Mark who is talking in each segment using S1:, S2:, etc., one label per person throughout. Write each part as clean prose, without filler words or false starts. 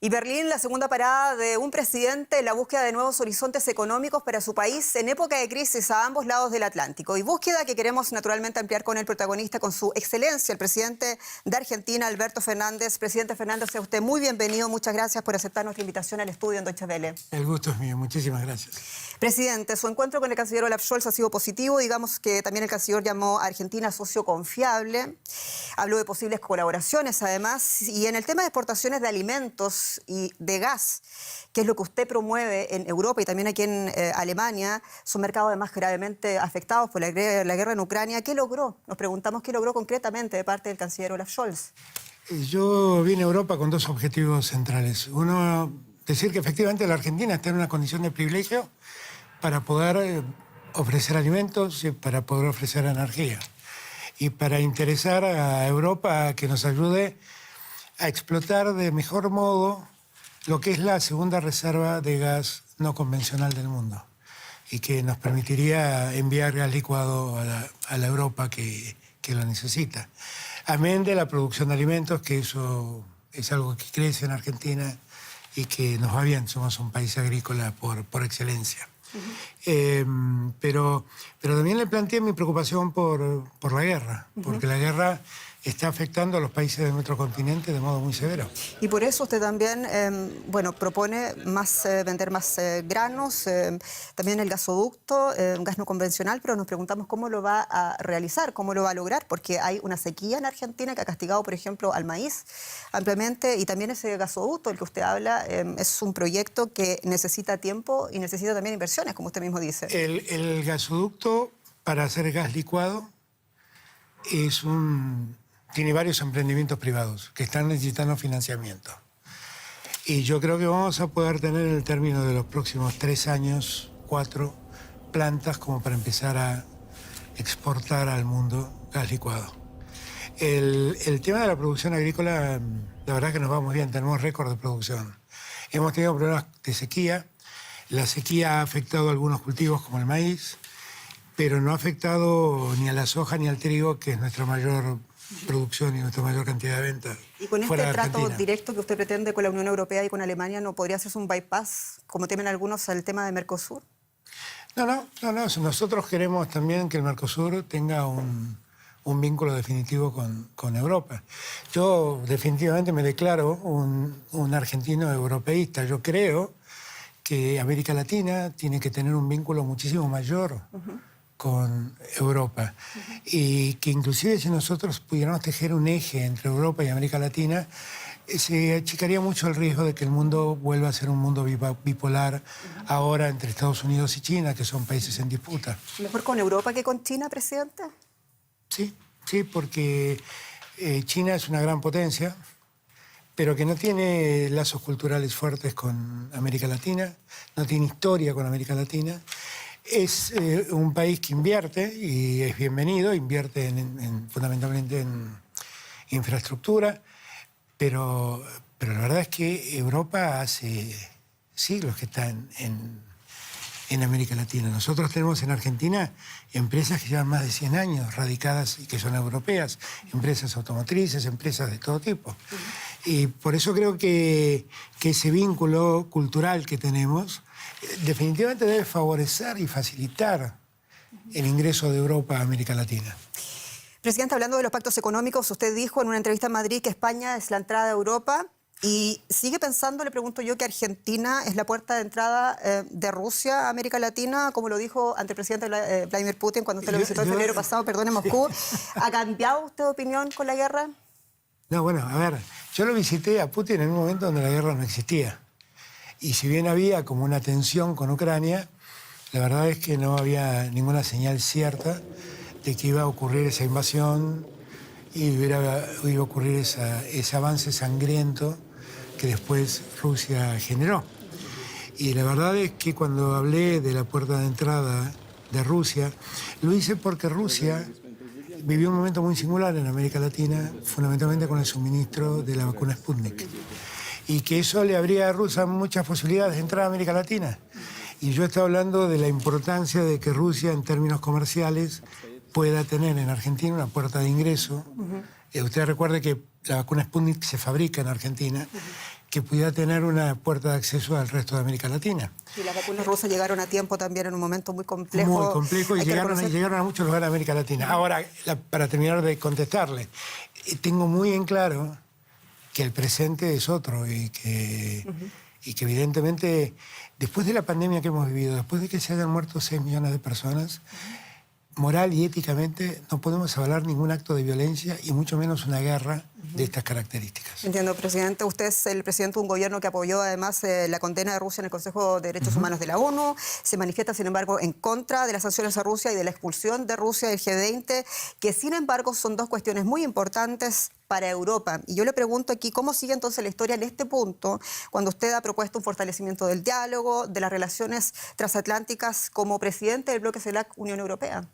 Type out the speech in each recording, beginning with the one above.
S1: Y Berlín, la segunda parada de un presidente en la búsqueda de nuevos horizontes económicos para su país en época de crisis a ambos lados del Atlántico. Y búsqueda que queremos naturalmente ampliar con el protagonista, con su excelencia, el presidente de Argentina, Alberto Fernández. Presidente Fernández, sea usted muy bienvenido. Muchas gracias por aceptar nuestra invitación al estudio en Deutsche Welle.
S2: El gusto es mío. Muchísimas gracias.
S1: Presidente, su encuentro con el canciller Olaf Scholz ha sido positivo. Digamos que también el canciller llamó a Argentina socio confiable. Habló de posibles colaboraciones, además. Y en el tema de exportaciones de alimentos y de gas, que es lo que usted promueve en Europa y también aquí en Alemania, son mercados además gravemente afectados por la guerra en Ucrania. ¿Qué logró? Nos preguntamos qué logró concretamente de parte del canciller Olaf Scholz.
S2: Yo vine a Europa con dos objetivos centrales. Uno, decir que efectivamente la Argentina está en una condición de privilegio para poder ofrecer alimentos y para poder ofrecer energía. Y para interesar a Europa a que nos ayude a explotar de mejor modo lo que es la segunda reserva de gas no convencional del mundo y que nos permitiría enviar gas licuado a la Europa que lo necesita. Amén de la producción de alimentos, que eso es algo que crece en Argentina y que nos va bien, somos un país agrícola por excelencia. Pero también le planteé mi preocupación por la guerra, porque la guerra está afectando a los países de nuestro continente de modo muy severo.
S1: Y por eso usted también, propone vender más granos, también el gasoducto, gas no convencional, pero nos preguntamos cómo lo va a realizar, cómo lo va a lograr, porque hay una sequía en Argentina que ha castigado, por ejemplo, al maíz ampliamente, y también ese gasoducto del que usted habla es un proyecto que necesita tiempo y necesita también inversiones, como usted mismo dice.
S2: El gasoducto para hacer gas licuado tiene varios emprendimientos privados que están necesitando financiamiento. Y yo creo que vamos a poder tener en el término de los próximos 3 años, 4 plantas como para empezar a exportar al mundo gas licuado. El tema de la producción agrícola, la verdad que nos va muy bien, tenemos récord de producción. Hemos tenido problemas de sequía. La sequía ha afectado a algunos cultivos como el maíz, pero no ha afectado ni a la soja ni al trigo, que es nuestra mayor producción y nuestra mayor cantidad de ventas.
S1: Y con este trato directo que usted pretende con la Unión Europea y con Alemania, ¿no podría hacerse un bypass, como temen algunos, al tema de Mercosur?
S2: No. Nosotros queremos también que el Mercosur tenga un vínculo definitivo con Europa. Yo definitivamente me declaro un argentino europeísta. Yo creo que América Latina tiene que tener un vínculo muchísimo mayor con Europa. Y que inclusive si nosotros pudiéramos tejer un eje entre Europa y América Latina, se achicaría mucho el riesgo de que el mundo vuelva a ser un mundo bipolar ahora entre Estados Unidos y China, que son países en disputa.
S1: ¿Mejor con Europa que con China, presidente?
S2: Sí, porque China es una gran potencia, pero que no tiene lazos culturales fuertes con América Latina, no tiene historia con América Latina. Es un país que invierte, y es bienvenido, invierte fundamentalmente en infraestructura, pero la verdad es que Europa hace siglos que está en América Latina. Nosotros tenemos en Argentina empresas que llevan más de 100 años radicadas y que son europeas, empresas automotrices, empresas de todo tipo. Y por eso creo que ese vínculo cultural que tenemos definitivamente debe favorecer y facilitar el ingreso de Europa a América Latina.
S1: Presidente, hablando de los pactos económicos, usted dijo en una entrevista en Madrid que España es la entrada a Europa y sigue pensando, le pregunto yo, que Argentina es la puerta de entrada de Rusia a América Latina, como lo dijo ante el presidente Vladimir Putin cuando usted lo visitó en febrero pasado, en Moscú. ¿Ha cambiado usted de opinión con la guerra?
S2: No, bueno, a ver, yo lo visité a Putin en un momento donde la guerra no existía. Y si bien había como una tensión con Ucrania, la verdad es que no había ninguna señal cierta de que iba a ocurrir esa invasión y iba a ocurrir ese avance sangriento que después Rusia generó. Y la verdad es que cuando hablé de la puerta de entrada de Rusia, lo hice porque Rusia vivió un momento muy singular en América Latina, fundamentalmente con el suministro de la vacuna Sputnik. Y que eso le abría a Rusia muchas posibilidades de entrar a América Latina. Y yo estoy hablando de la importancia de que Rusia, en términos comerciales, pueda tener en Argentina una puerta de ingreso. Usted recuerde que la vacuna Sputnik se fabrica en Argentina, que pudiera tener una puerta de acceso al resto de América Latina.
S1: Y las vacunas rusas llegaron a tiempo también en un momento muy complejo.
S2: Muy complejo, y llegaron a muchos lugares de América Latina. Ahora, para terminar de contestarle, tengo muy en claro que el presente es otro y que evidentemente, después de la pandemia que hemos vivido, después de que se hayan muerto 6 millones de personas, moral y éticamente no podemos avalar ningún acto de violencia y mucho menos una guerra de estas características.
S1: Entiendo, presidente. Usted es el presidente de un gobierno que apoyó además la condena de Rusia en el Consejo de Derechos Humanos de la ONU. Se manifiesta, sin embargo, en contra de las sanciones a Rusia y de la expulsión de Rusia del G20, que sin embargo son dos cuestiones muy importantes para Europa. Y yo le pregunto aquí, ¿cómo sigue entonces la historia en este punto cuando usted ha propuesto un fortalecimiento del diálogo, de las relaciones transatlánticas como presidente del bloque CELAC-Unión Europea?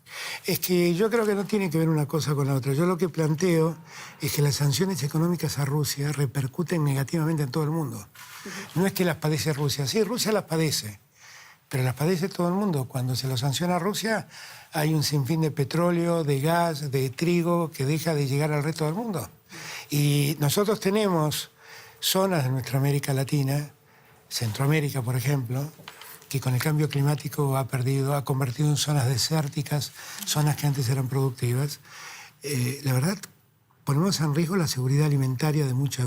S2: Es que yo creo que no tiene que ver una cosa con la otra. Yo lo que planteo es que las sanciones económicas a Rusia repercuten negativamente en todo el mundo. No es que las padece Rusia. Sí, Rusia las padece, pero las padece todo el mundo. Cuando se lo sanciona a Rusia, hay un sinfín de petróleo, de gas, de trigo que deja de llegar al resto del mundo. Y nosotros tenemos zonas de nuestra América Latina, Centroamérica, por ejemplo, que con el cambio climático ha convertido en zonas desérticas, zonas que antes eran productivas. La verdad, ponemos en riesgo la seguridad alimentaria de muchas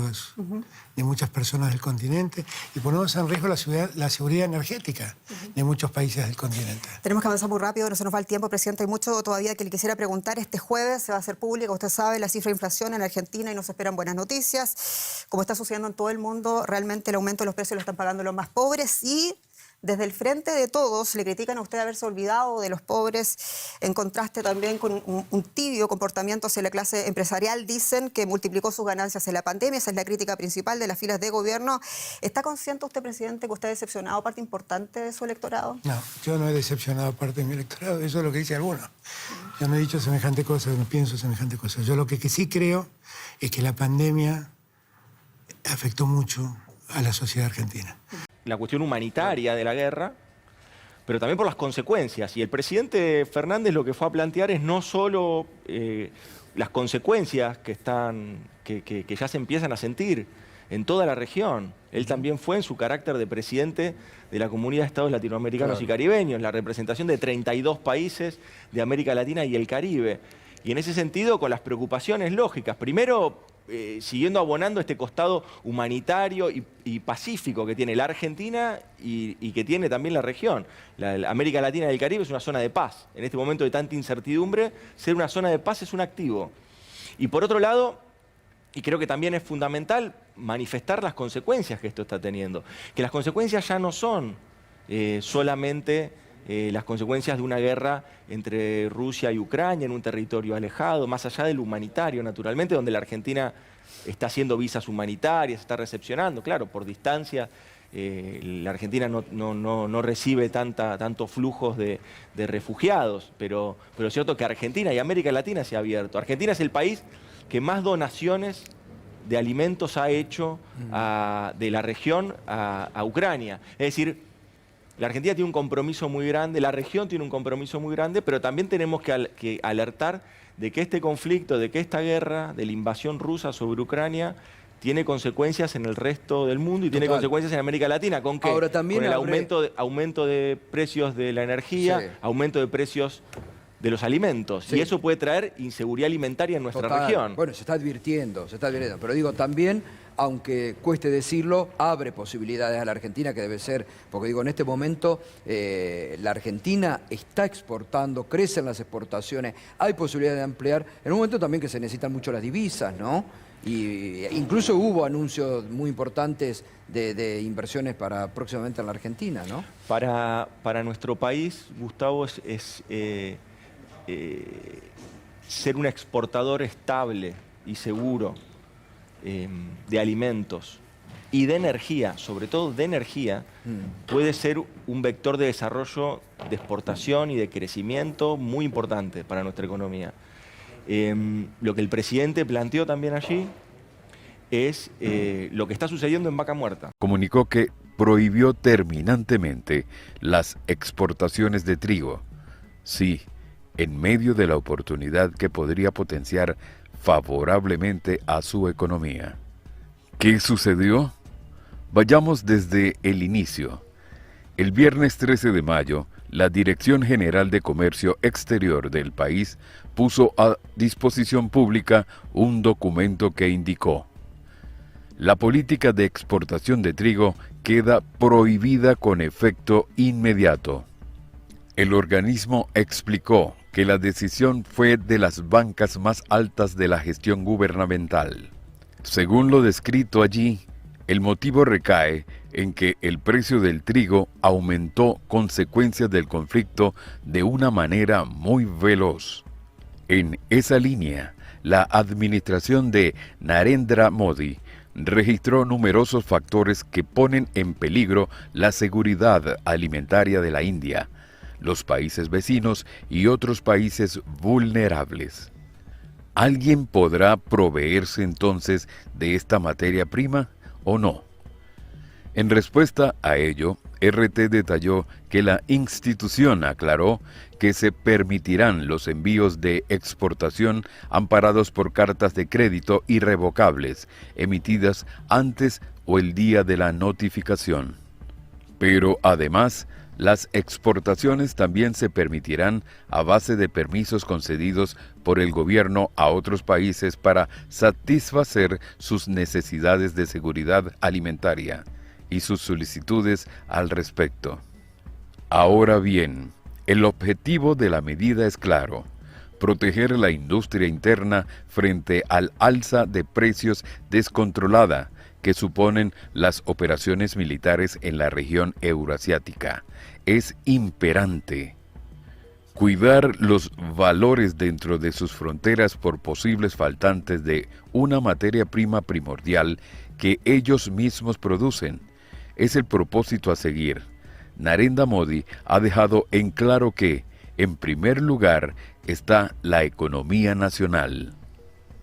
S2: personas del continente y ponemos en riesgo la seguridad energética de muchos países del continente.
S1: Tenemos que avanzar muy rápido, no se nos va el tiempo, presidente. Hay mucho todavía que le quisiera preguntar. Este jueves se va a hacer pública, usted sabe, la cifra de inflación en Argentina y nos esperan buenas noticias. Como está sucediendo en todo el mundo, realmente el aumento de los precios lo están pagando los más pobres y desde el frente de todos le critican a usted haberse olvidado de los pobres, en contraste también con un tibio comportamiento hacia la clase empresarial. Dicen que multiplicó sus ganancias en la pandemia, esa es la crítica principal de las filas de gobierno. ¿Está consciente usted, presidente, que usted ha decepcionado parte importante de su electorado?
S2: No, yo no he decepcionado parte de mi electorado, eso es lo que dice alguno. Yo no he dicho semejante cosa, no pienso semejante cosa. Yo lo que sí creo es que la pandemia afectó mucho a la sociedad argentina.
S3: La cuestión humanitaria de la guerra, pero también por las consecuencias. Y el presidente Fernández lo que fue a plantear es no solo las consecuencias que ya se empiezan a sentir en toda la región. Él también fue en su carácter de presidente de la Comunidad de Estados Latinoamericanos y Caribeños, la representación de 32 países de América Latina y el Caribe. Y en ese sentido, con las preocupaciones lógicas. Primero, siguiendo abonando este costado humanitario y pacífico que tiene la Argentina y que tiene también la región. La América Latina y el Caribe es una zona de paz. En este momento de tanta incertidumbre, ser una zona de paz es un activo. Y por otro lado, y creo que también es fundamental manifestar las consecuencias que esto está teniendo. Que las consecuencias ya no son solamente las consecuencias de una guerra entre Rusia y Ucrania en un territorio alejado, más allá del humanitario, naturalmente, donde la Argentina está haciendo visas humanitarias, está recepcionando, claro, por distancia. La Argentina no recibe tantos flujos de refugiados, pero es cierto que Argentina y América Latina se ha abierto. Argentina es el país que más donaciones de alimentos ha hecho de la región a Ucrania. Es decir, la Argentina tiene un compromiso muy grande, la región tiene un compromiso muy grande, pero también tenemos que alertar de que este conflicto, de que esta guerra, de la invasión rusa sobre Ucrania, tiene consecuencias en el resto del mundo y tiene consecuencias en América Latina. ¿Con qué?
S4: Ahora, también
S3: con el aumento de precios de la energía, aumento de precios de los alimentos. Y eso puede traer inseguridad alimentaria en nuestra región.
S4: Bueno, se está advirtiendo. Pero digo, también, aunque cueste decirlo, abre posibilidades a la Argentina, que debe ser, porque digo, en este momento la Argentina está exportando, crecen las exportaciones, hay posibilidad de ampliar, en un momento también que se necesitan mucho las divisas, ¿no? Y incluso hubo anuncios muy importantes de inversiones para próximamente en la Argentina, ¿no?
S3: Para nuestro país, Gustavo, es ser un exportador estable y seguro de alimentos y de energía, sobre todo de energía, puede ser un vector de desarrollo, de exportación y de crecimiento muy importante para nuestra economía. Lo que el presidente planteó también allí es lo que está sucediendo en Vaca Muerta.
S5: Comunicó que prohibió terminantemente las exportaciones de trigo. Sí, en medio de la oportunidad que podría potenciar favorablemente a su economía. ¿Qué sucedió? Vayamos desde el inicio. El viernes 13 de mayo, la Dirección General de Comercio Exterior del país puso a disposición pública un documento que indicó: la política de exportación de trigo queda prohibida con efecto inmediato. El organismo explicó que la decisión fue de las bancas más altas de la gestión gubernamental. Según lo descrito allí, el motivo recae en que el precio del trigo aumentó consecuencia del conflicto de una manera muy veloz. En esa línea, la administración de Narendra Modi registró numerosos factores que ponen en peligro la seguridad alimentaria de la India, los países vecinos y otros países vulnerables. ¿Alguien podrá proveerse entonces de esta materia prima o no? En respuesta a ello, RT detalló que la institución aclaró que se permitirán los envíos de exportación amparados por cartas de crédito irrevocables, emitidas antes o el día de la notificación. Pero además, las exportaciones también se permitirán a base de permisos concedidos por el gobierno a otros países para satisfacer sus necesidades de seguridad alimentaria y sus solicitudes al respecto. Ahora bien, el objetivo de la medida es claro: proteger la industria interna frente al alza de precios descontrolada que suponen las operaciones militares en la región euroasiática. Es imperante cuidar los valores dentro de sus fronteras por posibles faltantes de una materia prima primordial que ellos mismos producen. Es el propósito a seguir. Narendra Modi ha dejado en claro que, en primer lugar, está la economía nacional.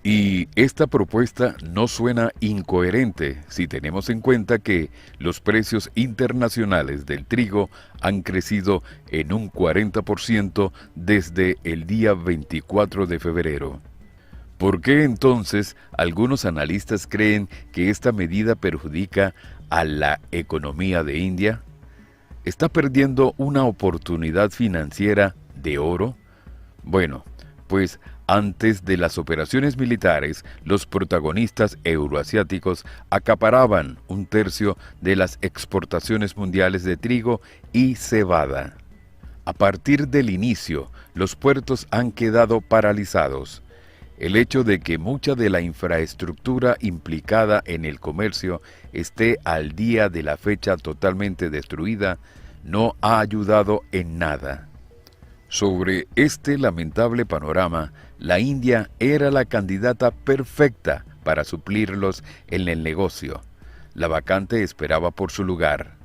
S5: Y esta propuesta no suena incoherente si tenemos en cuenta que los precios internacionales del trigo han crecido en un 40% desde el día 24 de febrero. ¿Por qué entonces algunos analistas creen que esta medida perjudica a la economía de India? ¿Está perdiendo una oportunidad financiera de oro? Bueno, pues antes de las operaciones militares, los protagonistas euroasiáticos acaparaban un tercio de las exportaciones mundiales de trigo y cebada. A partir del inicio, los puertos han quedado paralizados. El hecho de que mucha de la infraestructura implicada en el comercio esté al día de la fecha totalmente destruida no ha ayudado en nada. Sobre este lamentable panorama, la India era la candidata perfecta para suplirlos en el negocio. La vacante esperaba por su lugar.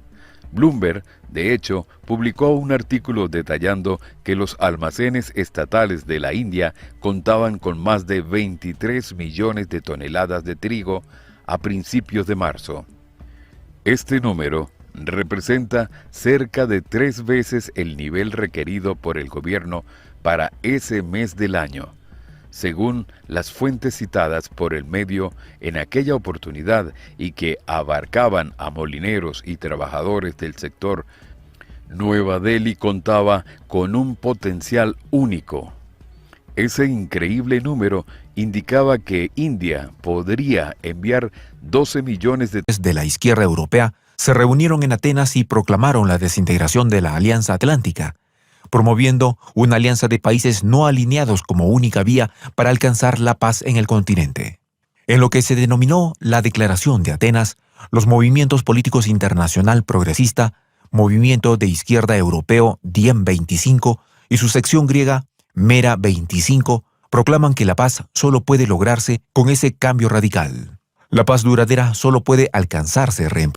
S5: Bloomberg, de hecho, publicó un artículo detallando que los almacenes estatales de la India contaban con más de 23 millones de toneladas de trigo a principios de marzo. Este número representa cerca de 3 veces el nivel requerido por el gobierno para ese mes del año, según las fuentes citadas por el medio en aquella oportunidad y que abarcaban a molineros y trabajadores del sector. Nueva Delhi contaba con un potencial único. Ese increíble número indicaba que India podría enviar 12 millones de
S6: la izquierda europea se reunieron en Atenas y proclamaron la desintegración de la Alianza Atlántica, promoviendo una alianza de países no alineados como única vía para alcanzar la paz en el continente. En lo que se denominó la Declaración de Atenas, los movimientos políticos internacional progresista, Movimiento de Izquierda Europeo Diem 25 y su sección griega Mera 25 proclaman que la paz solo puede lograrse con ese cambio radical. La paz duradera solo puede alcanzarse